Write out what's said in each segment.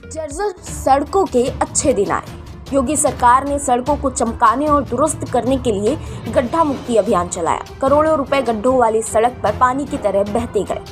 जर्जर सड़कों के अच्छे दिन आए। योगी सरकार ने सड़कों को चमकाने और दुरुस्त करने के लिए गड्ढा मुक्ति अभियान चलाया। करोड़ों रुपए गड्ढों वाली सड़क पर पानी की तरह बहते गए।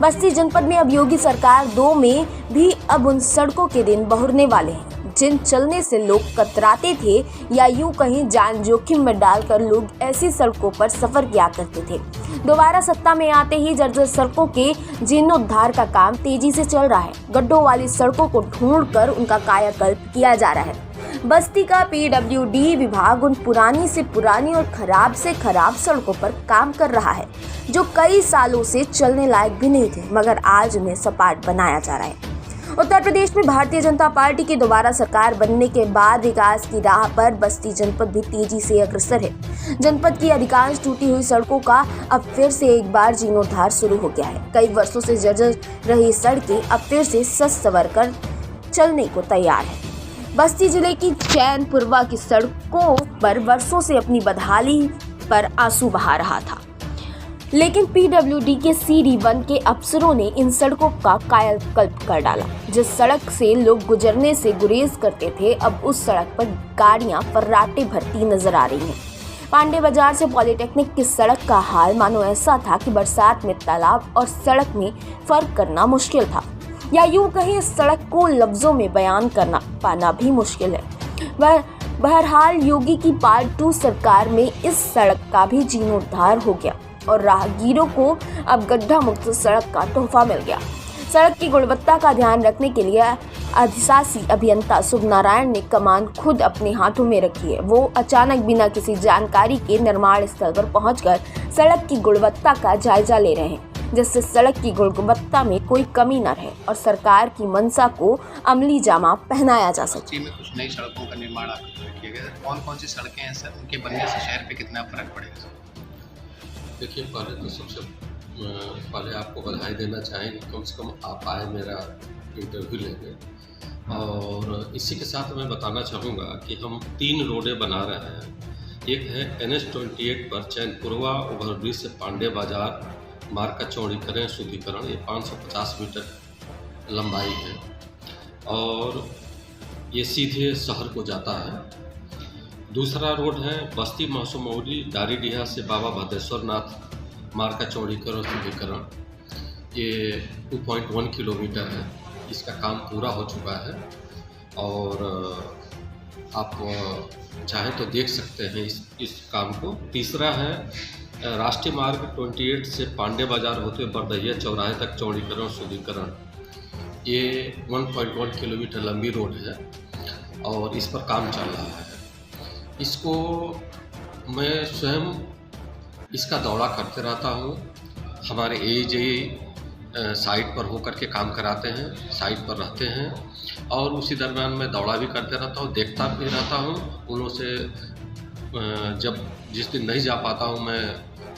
बस्ती जनपद में अब योगी सरकार 2 में भी अब उन सड़कों के दिन बहुरने वाले हैं जिन चलने से लोग कतराते थे या यूं कहीं जान जोखिम में डालकर लोग ऐसी सड़कों पर सफर किया करते थे। दोबारा सत्ता में आते ही जर्जर सड़कों के जीर्णोद्धार का काम तेजी से चल रहा है। गड्ढों वाली सड़कों को ढूंढकर उनका कायाकल्प किया जा रहा है। बस्ती का पीडब्ल्यूडी विभाग उन पुरानी से पुरानी और खराब से खराब सड़कों पर काम कर रहा है जो कई सालों से चलने लायक भी नहीं थे, मगर आज उन्हें सपाट बनाया जा रहा है। उत्तर प्रदेश में भारतीय जनता पार्टी की दोबारा सरकार बनने के बाद विकास की राह पर बस्ती जनपद भी तेजी से अग्रसर है। जनपद की अधिकांश टूटी हुई सड़कों का अब फिर से एक बार जीर्णोद्धार शुरू हो गया है। कई वर्षों से जर्जर रही सड़कें अब फिर से सज संवर कर चलने को तैयार है। बस्ती जिले की चैनपुरवा की सड़कों पर वर्षों से अपनी बदहाली पर आंसू बहा रहा था, लेकिन पीडब्ल्यूडी के CD1 के अफसरों ने इन सड़कों का कायाकल्प कर डाला। जिस सड़क से लोग गुजरने से गुरेज करते थे, अब उस सड़क पर गाड़ियां फर्राटे भरती नजर आ रही हैं। पांडे बाजार से पॉलिटेक्निक की सड़क का हाल मानो ऐसा था कि बरसात में तालाब और सड़क में फर्क करना मुश्किल था, या यूं कहीं इस सड़क को लफ्जों में बयान करना पाना भी मुश्किल है। बहरहाल योगी की पार्ट 2 सरकार में इस सड़क का भी जीर्णोद्धार हो गया और राहगीरों को अब गड्ढा मुक्त सड़क का तोहफा मिल गया। सड़क की गुणवत्ता का ध्यान रखने के लिए अधिशासी अभियंता शुभ नारायण ने कमान खुद अपने हाथों में रखी है। वो अचानक बिना किसी जानकारी के निर्माण स्थल पर पहुंचकर सड़क की गुणवत्ता का जायजा ले रहे हैं, जिससे सड़क की गुणवत्ता में कोई कमी न रहे और सरकार की मंशा को अमली जामा पहनाया जा सके। में कुछ नई सड़कों का निर्माण किया गया। कौन-कौन सी सड़कें हैं सर? उनके बनने से शहर पे कितना फर्क पड़ेगा सर? देखिए, पहले तो सबसे पहले आपको बधाई देना चाहेंगे, कम से कम आप आए मेरा इंटरव्यू लेने। और इसी के साथ मैं बताना चाहूँगा कि हम 3 रोडें बना रहे हैं। एक है NH-28 पर चैनपुरवा ओवरब्रिज से पांडे बाजार मार्ग का चौड़ीकरण शुद्धिकरण, ये 550 मीटर लंबाई है और ये सीधे शहर को जाता है। दूसरा रोड है बस्ती मौसमौली डारीडीहा से बाबा भद्रेश्वर नाथ मार्ग का चौड़ीकरण शुद्धिकरण, ये 2.1 किलोमीटर है। इसका काम पूरा हो चुका है और आप चाहें तो देख सकते हैं इस काम को। तीसरा है राष्ट्रीय मार्ग 28 से पांडे बाजार होते हुए बरदहिया चौराहे तक चौड़ीकरण शुद्धिकरण, ये 1.1 किलोमीटर लंबी रोड है और इस पर काम चल रहा है। इसको मैं स्वयं इसका दौरा करते रहता हूँ। हमारे AJ साइट पर होकर के काम कराते हैं, साइट पर रहते हैं और उसी दरम्यान मैं दौरा भी करते रहता हूँ, देखता भी रहता हूँ। उन से जब जिस दिन नहीं जा पाता हूँ मैं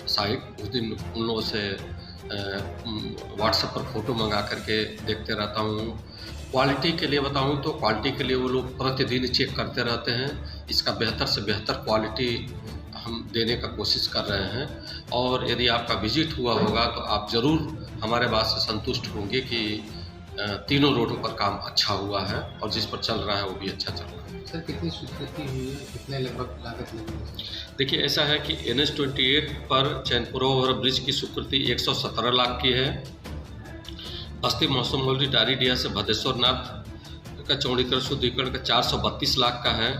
साइट, उस दिन उन लोगों से व्हाट्सएप पर फ़ोटो मंगा करके देखते रहता हूँ। क्वालिटी के लिए बताऊँ तो क्वालिटी के लिए वो लोग प्रतिदिन चेक करते रहते हैं। इसका बेहतर से बेहतर क्वालिटी हम देने का कोशिश कर रहे हैं और यदि आपका विजिट हुआ होगा तो आप ज़रूर हमारे बात से संतुष्ट होंगे कि तीनों रोडों पर काम अच्छा हुआ है और जिस पर चल रहा है वो भी अच्छा चल रहा है। सर कितनी स्वीकृति हुई है, कितने लगभग लागत लगी? देखिए, ऐसा है कि NH-28 पर चैनपुरा ओवर ब्रिज की स्वीकृति 117 लाख की है। बस्ती मौसमौली डारीडीहा से भद्रेश्वर नाथ का चौड़ीकरण शुद्धिकरण का 432 लाख का है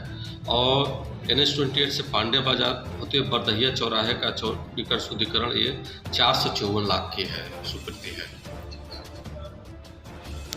और NH-28 से पांडे बाजार होते हुए बरदहिया चौराहे का चौड़ीकरण शुद्धिकरण ये 454 लाख की है स्वीकृति है।